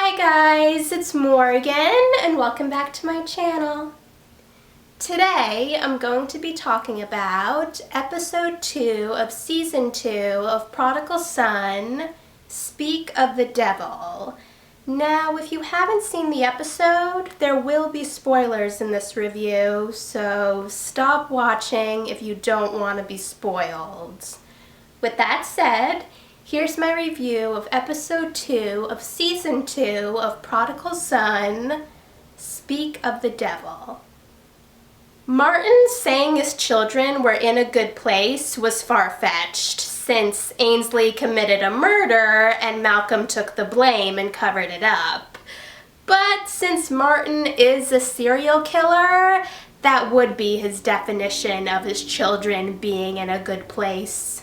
Hi guys, it's Morgan and welcome back to my channel. Today I'm going to be talking about episode 2 of season 2 of Prodigal Son, Speak of the Devil. Now, if you haven't seen the episode, there will be spoilers in this review, so stop watching if you don't want to be spoiled. With that said, here's my review of episode 2 of season 2 of Prodigal Son, Speak of the Devil. Martin saying his children were in a good place was far-fetched, since Ainsley committed a murder and Malcolm took the blame and covered it up. But since Martin is a serial killer, that would be his definition of his children being in a good place.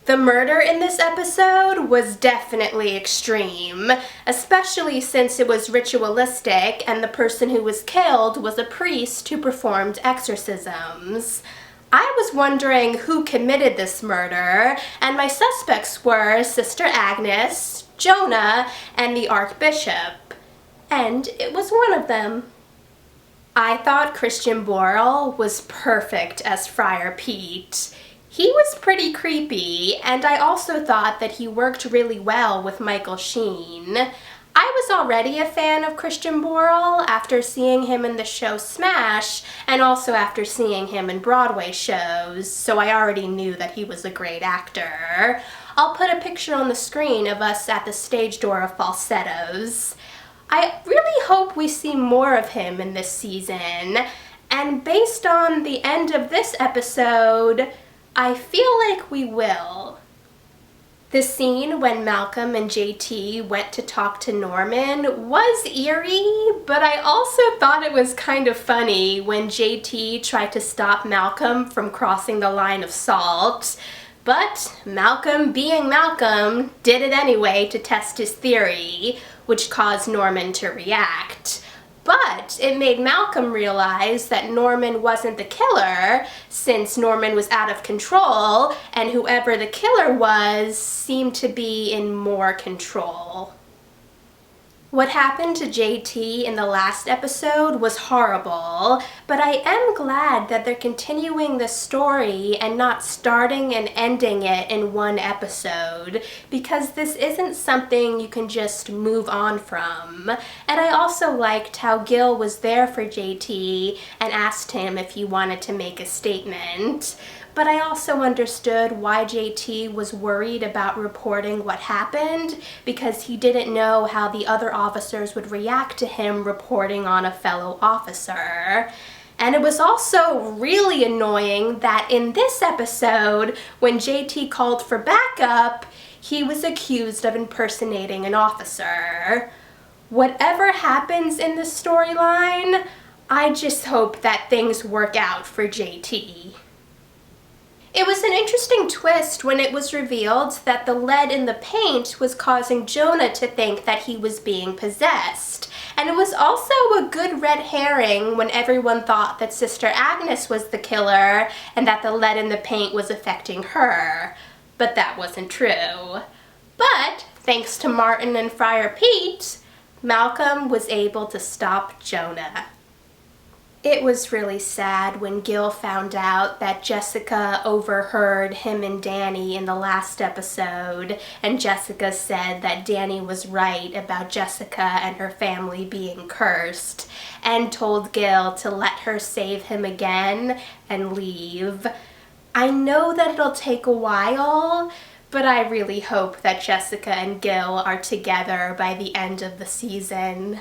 The murder in this episode was definitely extreme, especially since it was ritualistic and the person who was killed was a priest who performed exorcisms. I was wondering who committed this murder, and my suspects were Sister Agnes, Jonah, and the Archbishop. And it was one of them. I thought Christian Borle was perfect as Friar Pete. He was pretty creepy, and I also thought that he worked really well with Michael Sheen. I was already a fan of Christian Borle after seeing him in the show Smash, and also after seeing him in Broadway shows, so I already knew that he was a great actor. I'll put a picture on the screen of us at the stage door of Falsettos. I really hope we see more of him in this season, and based on the end of this episode, I feel like we will. The scene when Malcolm and JT went to talk to Norman was eerie, but I also thought it was kind of funny when JT tried to stop Malcolm from crossing the line of salt. But Malcolm, being Malcolm, did it anyway to test his theory, which caused Norman to react. But it made Malcolm realize that Norman wasn't the killer, since Norman was out of control, and whoever the killer was seemed to be in more control. What happened to JT in the last episode was horrible, but I am glad that they're continuing the story and not starting and ending it in one episode, because this isn't something you can just move on from. And I also liked how Gil was there for JT and asked him if he wanted to make a statement. But I also understood why JT was worried about reporting what happened, because he didn't know how the other officers would react to him reporting on a fellow officer. And it was also really annoying that in this episode, when JT called for backup, he was accused of impersonating an officer. Whatever happens in this storyline, I just hope that things work out for JT. It was an interesting twist when it was revealed that the lead in the paint was causing Jonah to think that he was being possessed. And it was also a good red herring when everyone thought that Sister Agnes was the killer and that the lead in the paint was affecting her. But that wasn't true. But, thanks to Martin and Friar Pete, Malcolm was able to stop Jonah. It was really sad when Gil found out that Jessica overheard him and Danny in the last episode, and Jessica said that Danny was right about Jessica and her family being cursed, and told Gil to let her save him again and leave. I know that it'll take a while, but I really hope that Jessica and Gil are together by the end of the season.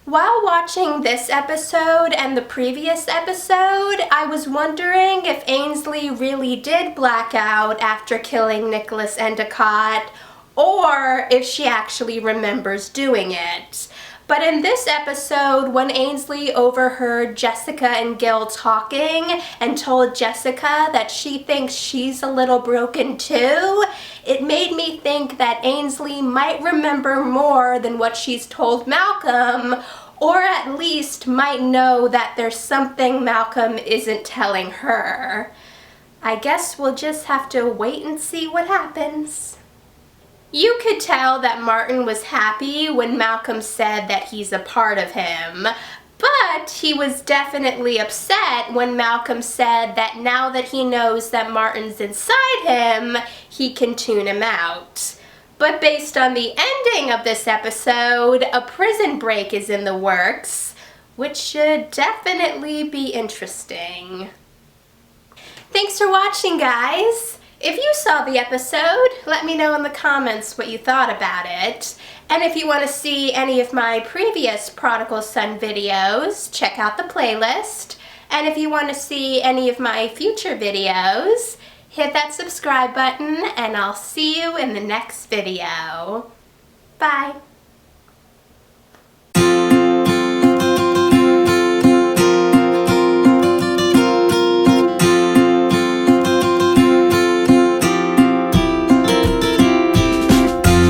While watching this episode and the previous episode, I was wondering if Ainsley really did black out after killing Nicholas Endicott, or if she actually remembers doing it. But in this episode, when Ainsley overheard Jessica and Gil talking and told Jessica that she thinks she's a little broken too, it made me think that Ainsley might remember more than what she's told Malcolm, or at least might know that there's something Malcolm isn't telling her. I guess we'll just have to wait and see what happens. You could tell that Martin was happy when Malcolm said that he's a part of him, but he was definitely upset when Malcolm said that now that he knows that Martin's inside him, he can tune him out. But based on the ending of this episode, a prison break is in the works, which should definitely be interesting. Thanks for watching, guys! If you saw the episode, let me know in the comments what you thought about it. And if you want to see any of my previous Prodigal Son videos, check out the playlist. And if you want to see any of my future videos, hit that subscribe button and I'll see you in the next video. Bye!